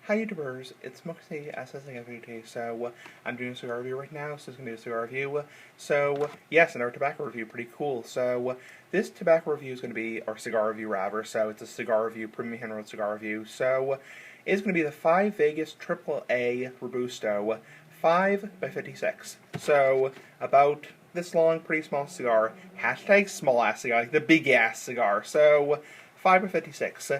Hi YouTubers, it's Moxie assessing everyday. I'm doing a cigar review right now, so it's going to be a cigar review. Yes, another tobacco review, pretty cool. This tobacco review is going to be, or cigar review rather, so it's a cigar review, premium hand rolled cigar review. It's going to be the 5 Vegas AAA Robusto 5 by 56. So, about this long, pretty small cigar. Hashtag small ass cigar, like the big ass cigar. 5 by 56.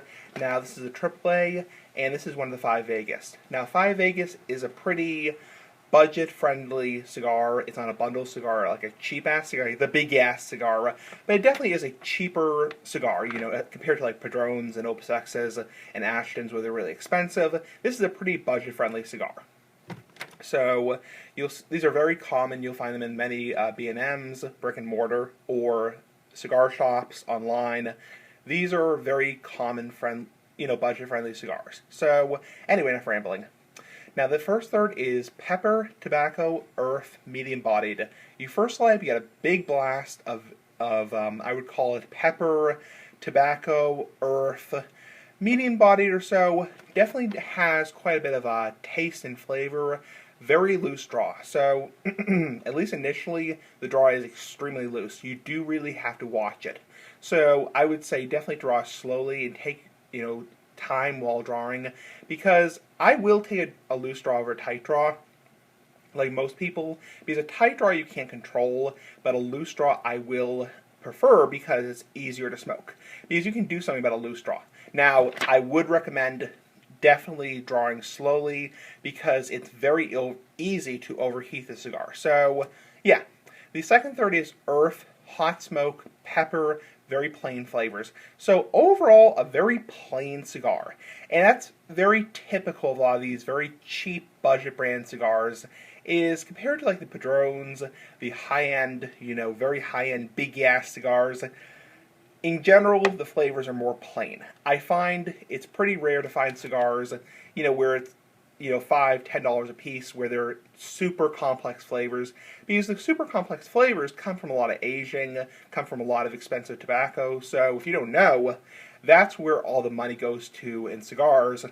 Now, this is a AAA, and this is one of the 5 Vegas. Now, 5 Vegas is a pretty budget-friendly cigar. It's not a bundle cigar, like a cheap-ass cigar, like the big-ass cigar. But it definitely is a cheaper cigar, compared to like Padrones and Opus X's and Ashtons, where they're really expensive. This is a pretty budget-friendly cigar. These are very common. You'll find them in many B&Ms, brick and mortar, or cigar shops online. These are very common, budget-friendly cigars. Anyway, enough rambling. Now, the first third is pepper, tobacco, earth, medium-bodied. You first light up, you get a big blast of I would call it pepper, tobacco, earth, medium-bodied or so. Definitely has quite a bit of taste and flavor. Very loose draw. So, at least initially, the draw is extremely loose. You do really have to watch it. So, I would say definitely draw slowly and take, time while drawing, because I will take a loose draw over a tight draw, like most people, because a tight draw you can't control, but a loose draw I will prefer because it's easier to smoke, because you can do something about a loose draw. Now, I would recommend definitely drawing slowly, because it's very easy to overheat the cigar. Yeah, the second third is earth, hot smoke, pepper, very plain flavors. So overall, a very plain cigar. And that's very typical of a lot of these very cheap budget brand cigars, is compared to like the Padrones, the high-end, very high-end big-ass cigars. In general, the flavors are more plain. I find it's pretty rare to find cigars, where it's, $5, $10 a piece, where they're super complex flavors, because the super complex flavors come from a lot of aging, come from a lot of expensive tobacco. So if you don't know, that's where all the money goes to in cigars,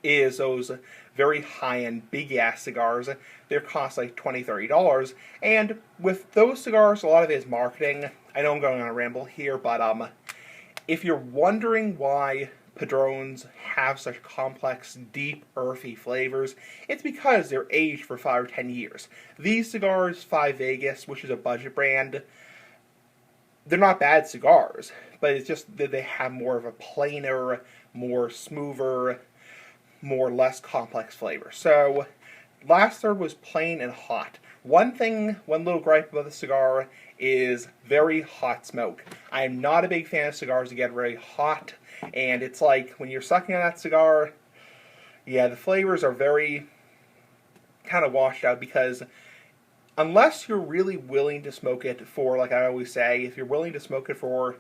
is those very high-end, big-ass cigars. They cost like $20, $30. And with those cigars, a lot of it is marketing. I know I'm going on a ramble here, but if you're wondering why Padrones have such complex, deep, earthy flavors, it's because they're aged for 5 or 10 years. These cigars, 5 Vegas, which is a budget brand, they're not bad cigars, but it's just that they have more of a plainer, more smoother, less complex flavor. So, last third was plain and hot. One little gripe about the cigar is very hot smoke. I am not a big fan of cigars that get very hot, and it's like when you're sucking on that cigar, yeah, the flavors are very kind of washed out, because unless you're really willing to smoke it for, like I always say, if you're willing to smoke it for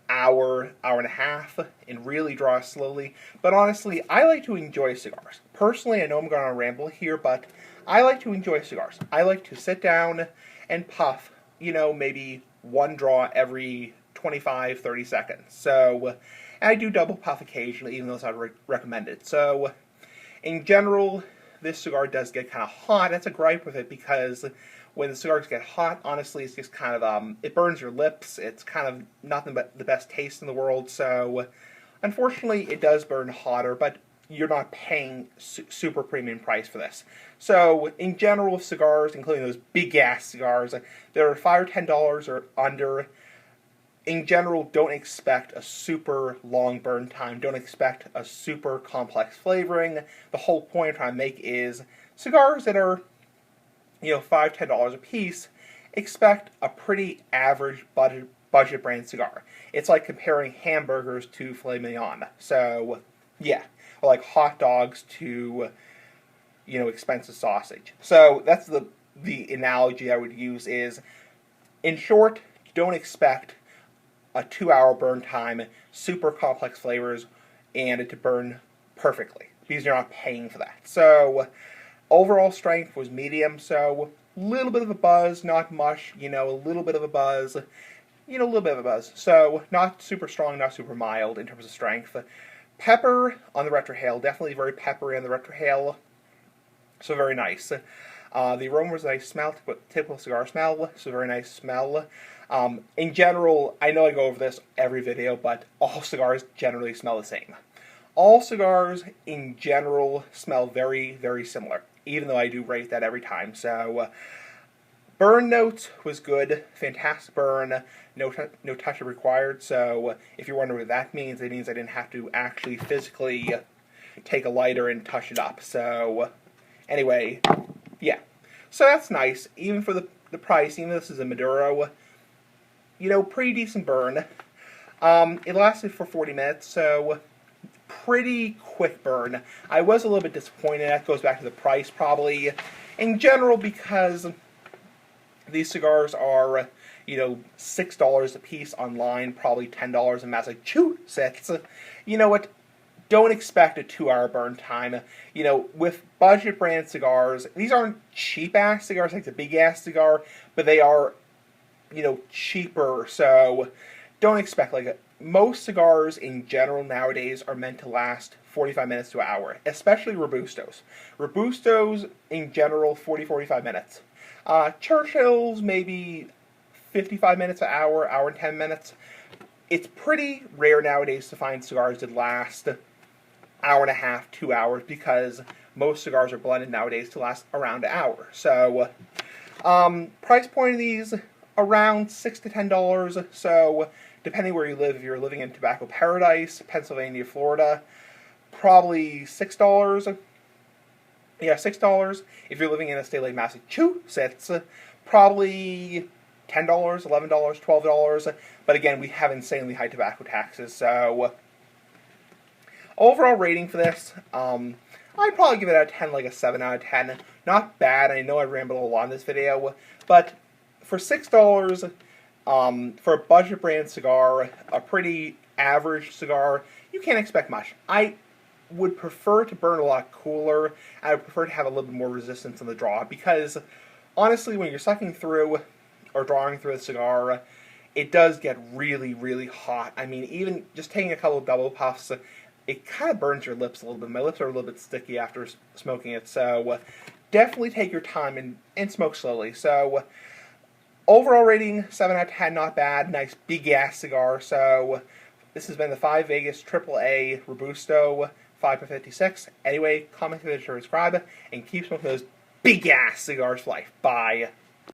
hour and a half, and really draw slowly. But honestly, I like to enjoy cigars. Personally, I know I'm going on a ramble here, but I like to enjoy cigars. I like to sit down and puff, maybe one draw every 25, 30 seconds. And I do double puff occasionally, even though it's not recommended. In general, this cigar does get kind of hot. That's a gripe with it, because when the cigars get hot, honestly, it's just kind of, it burns your lips. It's kind of nothing but the best taste in the world. So, unfortunately, it does burn hotter, but you're not paying super premium price for this. So, in general, cigars, including those big-ass cigars, that are $5 or $10 or under, in general, don't expect a super long burn time. Don't expect a super complex flavoring. The whole point I'm trying to make is cigars that are $5, $10 a piece, expect a pretty average budget brand cigar. It's like comparing hamburgers to filet mignon. So, yeah. Or like hot dogs to, expensive sausage. So, that's the analogy I would use is, in short, don't expect a 2-hour burn time, super complex flavors, and it to burn perfectly, because you're not paying for that. So, overall strength was medium, so a little bit of a buzz, not much, a little bit of a buzz, So, not super strong, not super mild in terms of strength. Pepper on the retrohale, definitely very peppery on the retrohale, so very nice. The aroma was a nice smell, typical cigar smell, so very nice smell. In general, I know I go over this every video, but all cigars generally smell the same. All cigars, in general, smell very, very similar, even though I do rate that every time. So, burn notes was good, fantastic burn, no touch required. So, if you're wondering what that means, it means I didn't have to actually physically take a lighter and touch it up. So, anyway, yeah. So that's nice, even for the price, even though this is a Maduro, pretty decent burn. It lasted for 40 minutes, so pretty quick burn. I was a little bit disappointed. That goes back to the price, probably. In general, because these cigars are, $6 a piece online, probably $10 in Massachusetts. You know what? Don't expect a 2-hour burn time. With budget brand cigars, these aren't cheap-ass cigars like the big-ass cigar, but they are, cheaper, so don't expect, most cigars in general nowadays are meant to last 45 minutes to an hour, especially Robustos. Robustos, in general, 40-45 minutes. Churchills, maybe 55 minutes an hour, hour and 10 minutes. It's pretty rare nowadays to find cigars that last hour and a half, 2 hours, because most cigars are blended nowadays to last around an hour. So, price point of these, around $6 to $10. So, depending where you live, if you're living in Tobacco Paradise, Pennsylvania, Florida, probably $6. Yeah, $6. If you're living in a state like Massachusetts, probably $10, $11, $12. But again, we have insanely high tobacco taxes, so overall rating for this, I'd probably give it out of 10, like a 7 out of 10. Not bad. I know I rambled a lot in this video, but for $6, for a budget brand cigar, a pretty average cigar, you can't expect much. I would prefer to burn a lot cooler. I would prefer to have a little bit more resistance on the draw, because honestly, when you're sucking through or drawing through a cigar, it does get really, really hot. I mean, even just taking a couple of double puffs, it kind of burns your lips a little bit. My lips are a little bit sticky after smoking it, so definitely take your time and smoke slowly. So, overall rating, 7 out of 10, not bad. Nice big-ass cigar. So, this has been the 5 Vegas AAA Robusto 5x56. Anyway, comment, subscribe, and keep smoking those big-ass cigars for life. Bye.